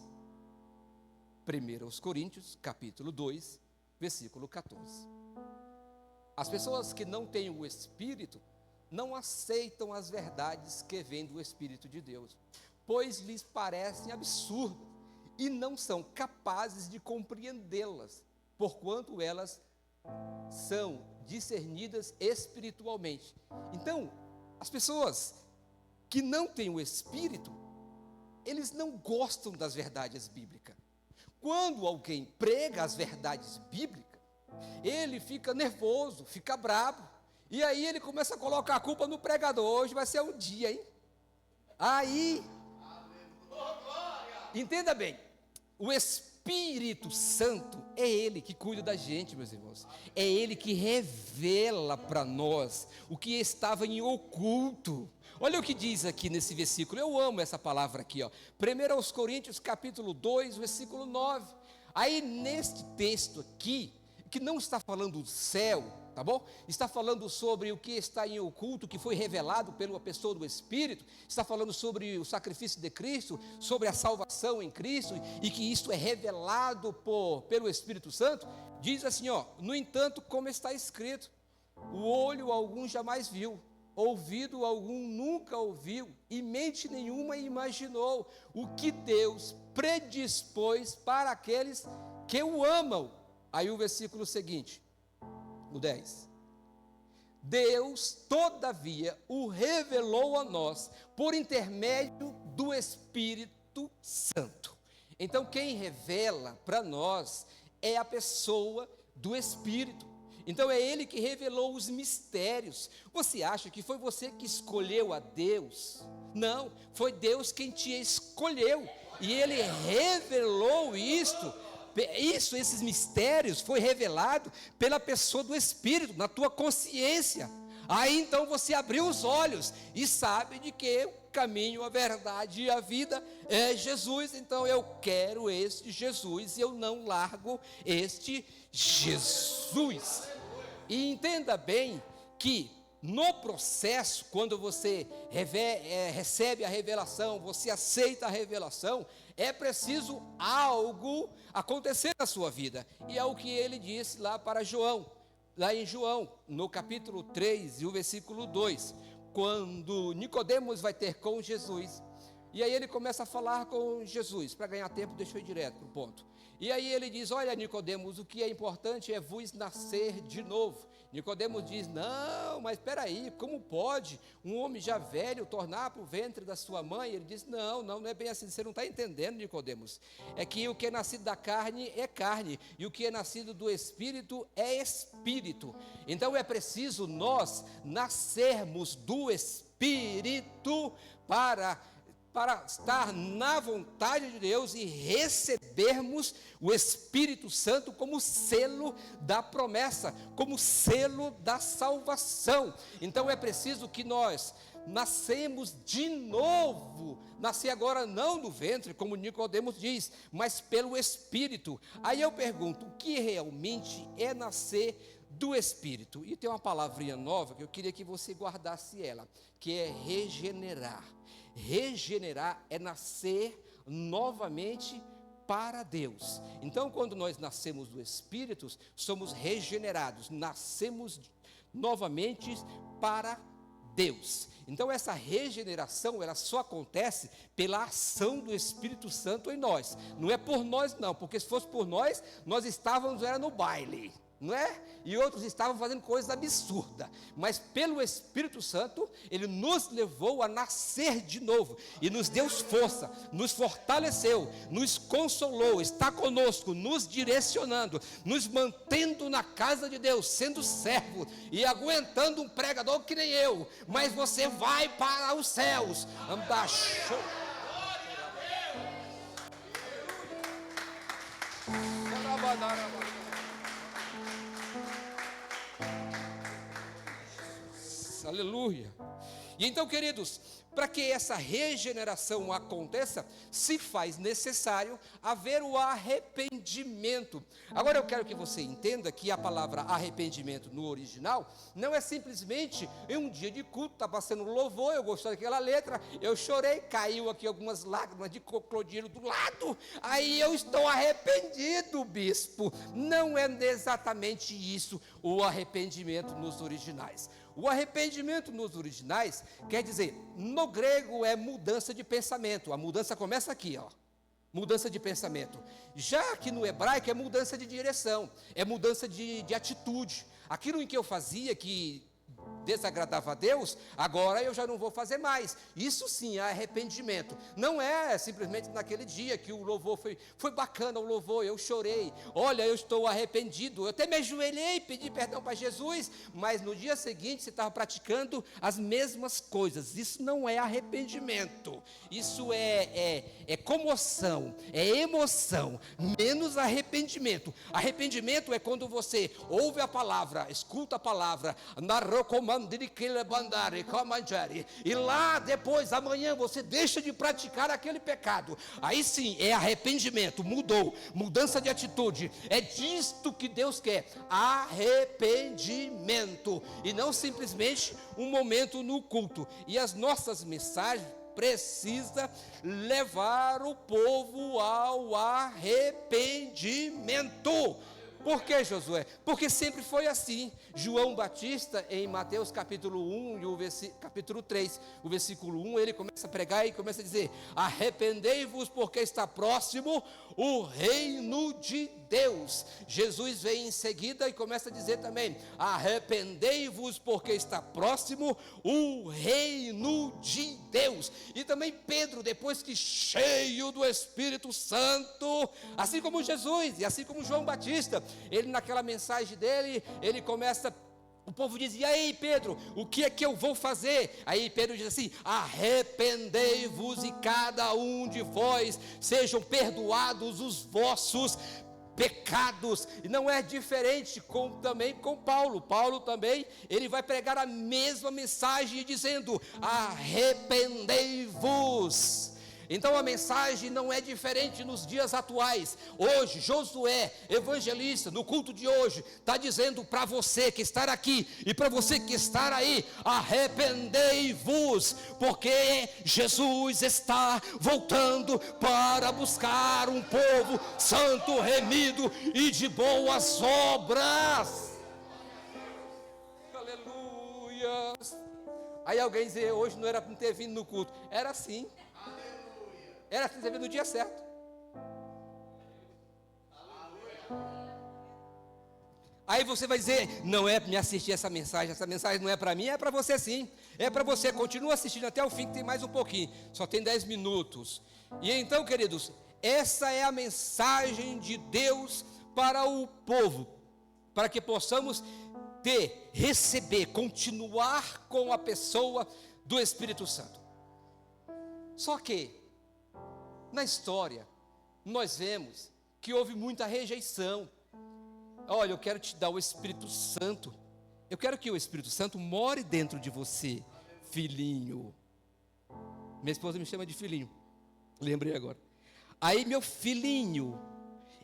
S1: 1 aos Coríntios, capítulo 2, versículo 14. As pessoas que não têm o Espírito, não aceitam as verdades que vêm do Espírito de Deus, pois lhes parecem absurdas, e não são capazes de compreendê-las, porquanto elas são discernidas espiritualmente. Então, as pessoas que não têm o Espírito, eles não gostam das verdades bíblicas. Quando alguém prega as verdades bíblicas, ele fica nervoso, fica bravo, e aí ele começa a colocar a culpa no pregador. Hoje vai ser um dia, hein? Aí, entenda bem, o Espírito Santo é Ele que cuida da gente, meus irmãos. É Ele que revela para nós o que estava em oculto. Olha o que diz aqui nesse versículo, eu amo essa palavra aqui, ó. 1 aos Coríntios, capítulo 2, versículo 9. Aí neste texto aqui, que não está falando do céu, tá bom? Está falando sobre o que está em oculto, que foi revelado pela pessoa do Espírito, está falando sobre o sacrifício de Cristo, sobre a salvação em Cristo, e que isto é revelado pelo Espírito Santo. Diz assim, ó, no entanto, como está escrito, o olho algum jamais viu, ouvido algum nunca ouviu, e mente nenhuma imaginou o que Deus predispôs para aqueles que o amam. Aí o versículo seguinte, o 10. Deus, todavia, o revelou a nós por intermédio do Espírito Santo. Então, quem revela para nós é a pessoa do Espírito. Então, é Ele que revelou os mistérios. Você acha que foi você que escolheu a Deus? Não, foi Deus quem te escolheu. E Ele revelou isto. Esses mistérios foi revelado pela pessoa do Espírito, na tua consciência. Aí então você abriu os olhos e sabe de que o caminho, a verdade e a vida é Jesus. Então eu quero este Jesus e eu não largo este Jesus. E entenda bem que no processo, quando você recebe a revelação, você aceita a revelação, é preciso algo acontecer na sua vida. E é o que ele disse lá para João, lá em João, no capítulo 3 e o versículo 2, quando Nicodemos vai ter com Jesus, e aí ele começa a falar com Jesus, para ganhar tempo, deixa eu ir direto para o ponto. E aí ele diz, olha Nicodemos, o que é importante é vos nascer de novo. Nicodemos diz, não, mas espera aí, como pode um homem já velho tornar para o ventre da sua mãe? Ele diz, não é bem assim, você não está entendendo, Nicodemos. É que o que é nascido da carne é carne, e o que é nascido do Espírito é Espírito. Então é preciso nós nascermos do Espírito para estar na vontade de Deus e recebermos o Espírito Santo como selo da promessa, como selo da salvação. Então é preciso que nós nascemos de novo, nascer agora não do ventre, como Nicodemos diz, mas pelo Espírito. Aí eu pergunto, o que realmente é nascer do Espírito? E tem uma palavrinha nova que eu queria que você guardasse ela, que é regenerar. Regenerar é nascer novamente para Deus. Então, quando nós nascemos do Espírito, somos regenerados, nascemos novamente para Deus. Então, essa regeneração, ela só acontece pela ação do Espírito Santo em nós. Não é por nós não, porque se fosse por nós, nós estávamos no baile, não é? E outros estavam fazendo coisas absurdas, mas pelo Espírito Santo, Ele nos levou a nascer de novo, e nos deu força, nos fortaleceu, nos consolou, está conosco, nos direcionando, nos mantendo na casa de Deus, sendo servo, e aguentando um pregador que nem eu, mas você vai para os céus, ambaixou. Aleluia. E então, queridos, Para que essa regeneração aconteça, se faz necessário haver o arrependimento. Agora eu quero que você entenda que a palavra arrependimento no original não é simplesmente em um dia de culto, está passando louvor, eu gostei daquela letra, eu chorei, caiu aqui algumas lágrimas de crocodilo do lado, aí eu estou arrependido, bispo. Não é exatamente isso o arrependimento nos originais. O arrependimento nos originais quer dizer, no grego é mudança de pensamento. A mudança começa aqui, ó. Mudança de pensamento. Já que no hebraico é mudança de direção, é mudança de atitude. Aquilo em que eu fazia que desagradava a Deus, agora eu já não vou fazer mais. Isso sim é arrependimento. Não é simplesmente naquele dia que o louvor foi bacana, o louvor, eu chorei, olha, eu estou arrependido, eu até me ajoelhei, pedi perdão para Jesus, mas no dia seguinte você estava praticando as mesmas coisas. Isso não é arrependimento. Isso é comoção, é emoção, menos arrependimento. Arrependimento é quando você ouve a palavra, escuta a palavra, e lá depois, amanhã, você deixa de praticar aquele pecado. Aí sim, é arrependimento, mudou, mudança de atitude. É disto que Deus quer, arrependimento, e não simplesmente um momento no culto. E as nossas mensagens precisa levar o povo ao arrependimento. Por que, Josué? Porque sempre foi assim. João Batista, em Mateus capítulo 1 e o capítulo 3, o versículo 1, ele começa a pregar e começa a dizer: arrependei-vos porque está próximo o reino de Deus. Jesus vem em seguida e começa a dizer também: arrependei-vos porque está próximo o reino de Deus. E também Pedro, depois que cheio do Espírito Santo, assim como Jesus e assim como João Batista, ele naquela mensagem dele, ele começa, o povo diz: e aí Pedro, o que é que eu vou fazer? Aí Pedro diz assim: arrependei-vos e cada um de vós sejam perdoados os vossos pecados. E não é diferente também com Paulo. Paulo também, ele vai pregar a mesma mensagem dizendo: arrependei-vos. Então a mensagem não é diferente nos dias atuais. Hoje, Josué, evangelista, no culto de hoje, está dizendo para você que está aqui e para você que está aí: arrependei-vos, porque Jesus está voltando para buscar um povo santo, remido e de boas obras. Aleluia. Aí alguém diz: hoje não era para ter vindo no culto. Era assim. Era assim, você viu no dia certo. Aí você vai dizer: não é para me assistir essa mensagem não é para mim, é para você sim. É para você, continua assistindo até o fim, que tem mais um pouquinho, só tem 10 minutos. E então, queridos, essa é a mensagem de Deus para o povo, para que possamos receber, continuar com a pessoa do Espírito Santo. Só que na história, nós vemos que houve muita rejeição. Olha, eu quero te dar o Espírito Santo. Eu quero que o Espírito Santo more dentro de você, filhinho. Minha esposa me chama de filhinho. Lembrei agora. Aí, meu filhinho,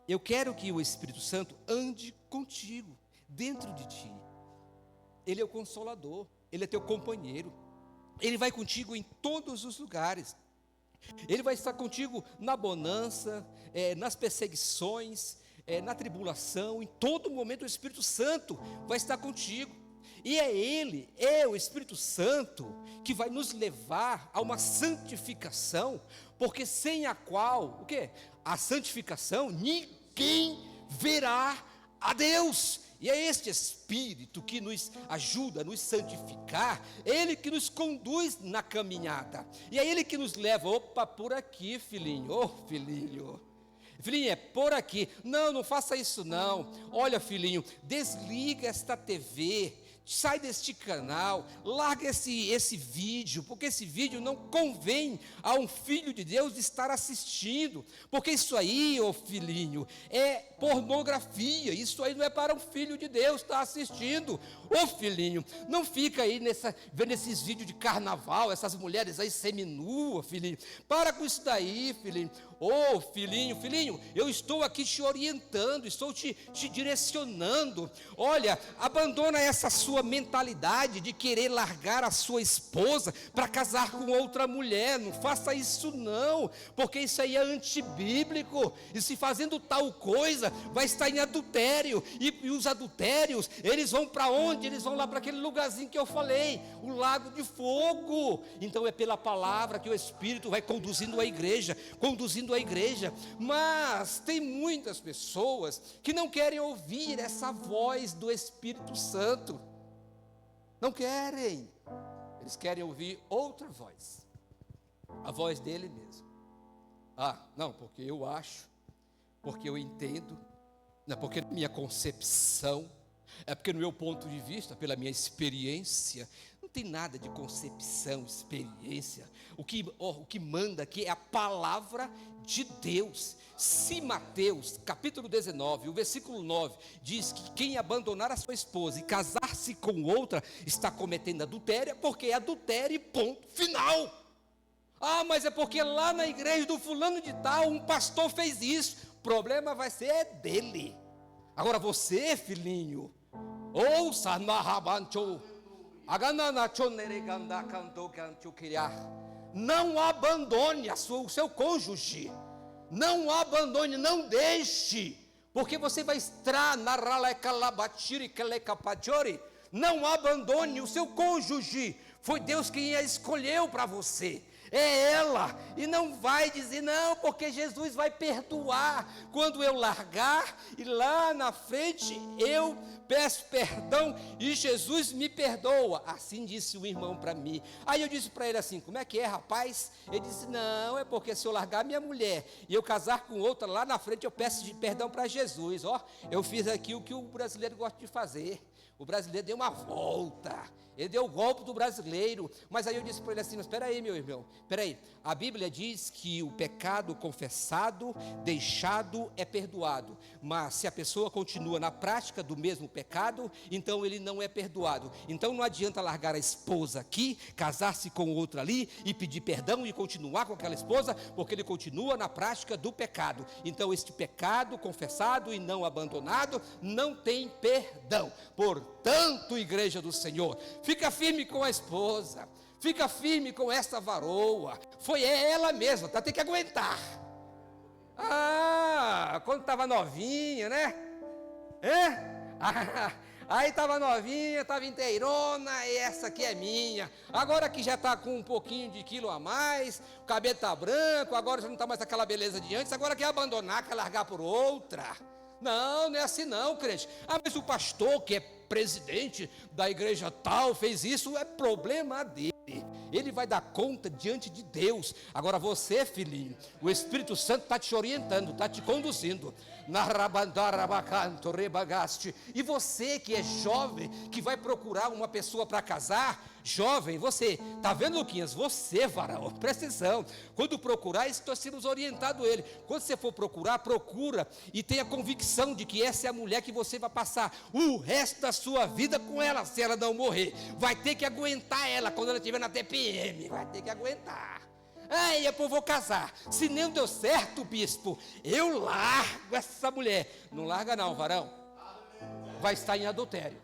S1: eu quero que o Espírito Santo ande contigo, dentro de ti. Ele é o consolador, ele é teu companheiro. Ele vai contigo em todos os lugares. Ele vai estar contigo na bonança, nas perseguições, na tribulação. Em todo momento o Espírito Santo vai estar contigo. E é o Espírito Santo que vai nos levar a uma santificação, porque sem a qual, o quê? A santificação, ninguém verá a Deus. E é este Espírito que nos ajuda a nos santificar, ele que nos conduz na caminhada, e é ele que nos leva: opa, por aqui, filhinho, filhinho, é por aqui, não faça isso não, olha, filhinho, desliga esta TV, sai deste canal, larga esse vídeo, porque esse vídeo não convém a um filho de Deus estar assistindo, porque isso aí, ô filhinho, é pornografia, isso aí não é para um filho de Deus estar assistindo. Ô filhinho, não fica aí vendo esses vídeos de carnaval, essas mulheres aí seminua, filhinho, para com isso daí, filhinho. Ô filhinho, eu estou aqui te orientando, estou te direcionando. Olha, abandona essa sua mentalidade de querer largar a sua esposa para casar com outra mulher. Não faça isso não, porque isso aí é antibíblico. E se fazendo tal coisa, vai estar em adultério. E os adultérios, eles vão para onde? Eles vão lá para aquele lugarzinho que eu falei, o lago de fogo. Então é pela palavra que o Espírito vai conduzindo a igreja, mas tem muitas pessoas que não querem ouvir essa voz do Espírito Santo, não querem, eles querem ouvir outra voz, a voz dele mesmo. Não, porque eu acho, porque eu entendo, não é porque na minha concepção, é porque no meu ponto de vista, pela minha experiência. Não tem nada de concepção, experiência. O que manda aqui é a palavra de Deus. Se Mateus, capítulo 19, o versículo 9, diz que quem abandonar a sua esposa e casar-se com outra, está cometendo adultério, porque é adultério e ponto final. Mas é porque lá na igreja do fulano de tal, um pastor fez isso. O problema vai ser dele. Agora você, filhinho, ouça, não abandone o seu cônjuge, não abandone, não deixe, porque você vai estar não abandone o seu cônjuge, foi Deus quem a escolheu para você. É ela, e não vai dizer não, porque Jesus vai perdoar quando eu largar, e lá na frente eu peço perdão e Jesus me perdoa. Assim disse o irmão para mim. Aí eu disse para ele assim: como é que é, rapaz? Ele disse: não, é porque se eu largar minha mulher e eu casar com outra, lá na frente eu peço perdão para Jesus. Eu fiz aqui o que o brasileiro gosta de fazer. O brasileiro deu uma volta, ele deu o golpe do brasileiro. Mas aí eu disse para ele assim: mas espera aí, meu irmão, espera aí, a Bíblia diz que o pecado confessado, deixado, é perdoado, mas se a pessoa continua na prática do mesmo pecado, então ele não é perdoado. Então não adianta largar a esposa aqui, casar-se com outra ali e pedir perdão e continuar com aquela esposa, porque ele continua na prática do pecado. Então este pecado confessado e não abandonado não tem perdão. Portanto, igreja do Senhor, fica firme com a esposa, fica firme com essa varoa, foi ela mesma, tem que aguentar. Quando estava novinha, né? Aí estava novinha, estava inteirona, e essa aqui é minha. Agora que já está com um pouquinho de quilo a mais, o cabelo está branco, agora já não está mais aquela beleza de antes, agora quer abandonar, quer largar por outra. Não é assim não, crente. Mas o pastor que é presidente da igreja tal fez isso, é problema dele. Ele vai dar conta diante de Deus. Agora você, filhinho, o Espírito Santo está te orientando, está te conduzindo. E você que é jovem, que vai procurar uma pessoa para casar, jovem, você, está vendo, Luquinhas? Você, varão, presta atenção, quando procurar, estou sendo orientado ele, quando você for procurar, procura, e tenha convicção de que essa é a mulher que você vai passar o resto da sua vida com ela, se ela não morrer, vai ter que aguentar ela, quando ela estiver na TPM, vai ter que aguentar. Eu vou casar, se nem deu certo, bispo, eu largo essa mulher. Não larga não, varão, vai estar em adultério.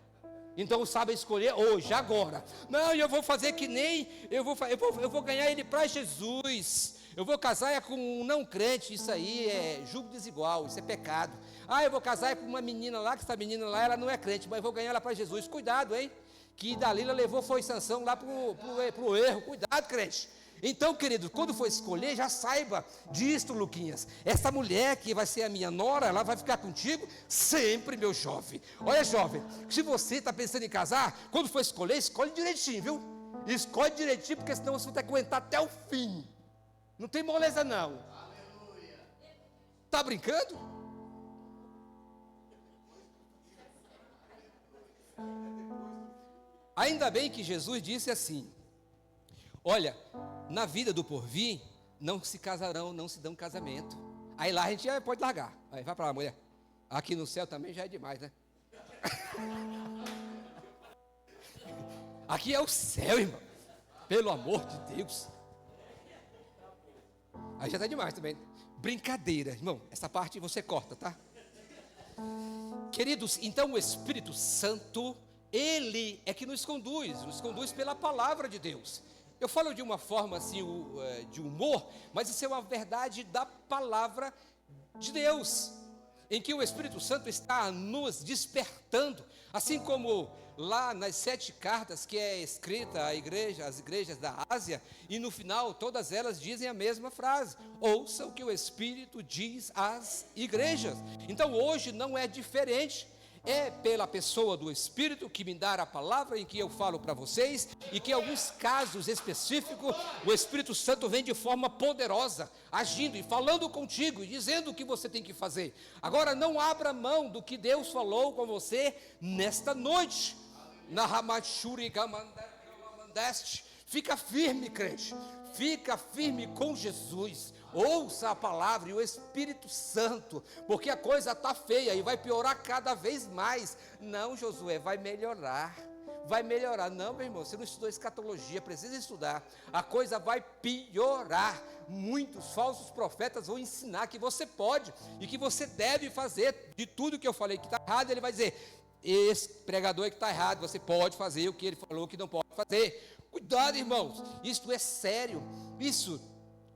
S1: Então sabe escolher hoje, agora. Não, eu vou fazer que nem, eu vou ganhar ele para Jesus. Eu vou casar com um não crente, isso aí é julgo desigual, isso é pecado. Eu vou casar com uma menina lá, que essa menina lá, ela não é crente, mas eu vou ganhar ela para Jesus. Cuidado, hein? Que Dalila levou foi Sansão lá pro erro. Cuidado, crente. Então, querido, quando for escolher, já saiba disto, Luquinhas. Essa mulher que vai ser a minha nora, ela vai ficar contigo sempre, meu jovem. Olha, jovem, se você está pensando em casar, quando for escolher, escolhe direitinho, viu? Escolhe direitinho, porque senão você vai ter que aguentar até o fim. Não tem moleza, não. Está brincando? Ainda bem que Jesus disse assim: olha, na vida do porvir, não se casarão, não se dão casamento. Aí lá a gente já pode largar. Aí vai para lá, mulher. Aqui no céu também já é demais, né? Aqui é o céu, irmão. Pelo amor de Deus. Aí já está demais também. Brincadeira, irmão. Essa parte você corta, tá? Queridos, então o Espírito Santo, Ele é que nos conduz pela palavra de Deus. Eu falo de uma forma assim, de humor, mas isso é uma verdade da palavra de Deus, em que o Espírito Santo está nos despertando, assim como lá nas 7 cartas que é escrita às igrejas da Ásia, e no final todas elas dizem a mesma frase: ouça o que o Espírito diz às igrejas. Então hoje não é diferente. É pela pessoa do Espírito que me dá a palavra em que eu falo para vocês, e que em alguns casos específicos, o Espírito Santo vem de forma poderosa, agindo e falando contigo, e dizendo o que você tem que fazer. Agora não abra mão do que Deus falou com você nesta noite. Fica firme, crente, fica firme com Jesus. Ouça a palavra e o Espírito Santo, porque a coisa está feia e vai piorar cada vez mais. Não, Josué, vai melhorar. Não, meu irmão, você não estudou escatologia, precisa estudar. A coisa vai piorar. Muitos falsos profetas vão ensinar que você pode e que você deve fazer de tudo que eu falei que está errado. Ele vai dizer: esse pregador é que está errado, você pode fazer o que ele falou que não pode fazer. Cuidado, irmãos, isto é sério. Isso,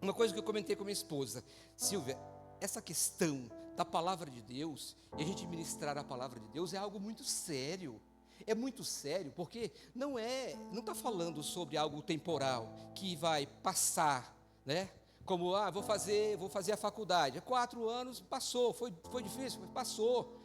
S1: uma coisa que eu comentei com minha esposa: Silvia, essa questão da palavra de Deus, e a gente ministrar a palavra de Deus, é algo muito sério. É muito sério, porque não está falando sobre algo temporal, que vai passar, né? Como, vou fazer a faculdade, 4 anos, passou, foi difícil, mas passou.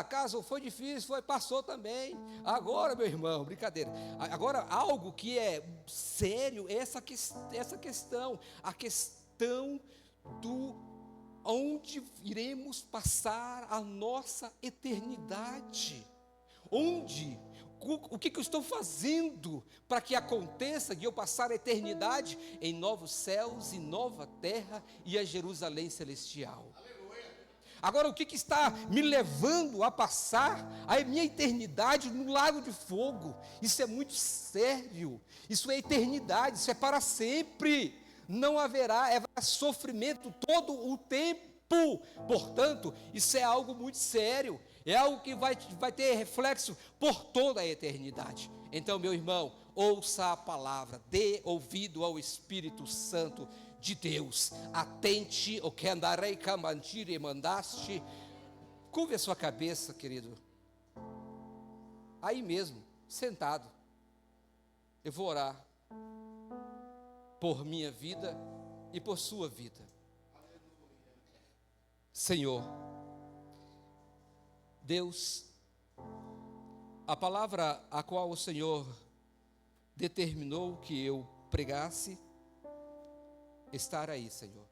S1: Casou, foi difícil, passou também. Agora, meu irmão, brincadeira. Agora, algo que é sério é essa questão, a questão do onde iremos passar a nossa eternidade. O que eu estou fazendo para que aconteça de eu passar a eternidade em novos céus e nova terra e a Jerusalém celestial? Agora, o que está me levando a passar a minha eternidade no lago de fogo? Isso é muito sério. Isso é eternidade, isso é para sempre. Não haverá sofrimento todo o tempo. Portanto, isso é algo muito sério. É algo que vai ter reflexo por toda a eternidade. Então, meu irmão, ouça a palavra, dê ouvido ao Espírito Santo de Deus. Atente o que andarei camantire e mandaste. Curve a sua cabeça, querido. Aí mesmo, sentado. Eu vou orar por minha vida e por sua vida. Senhor, Deus, a palavra a qual o Senhor determinou que eu pregasse, estar aí, Senhor.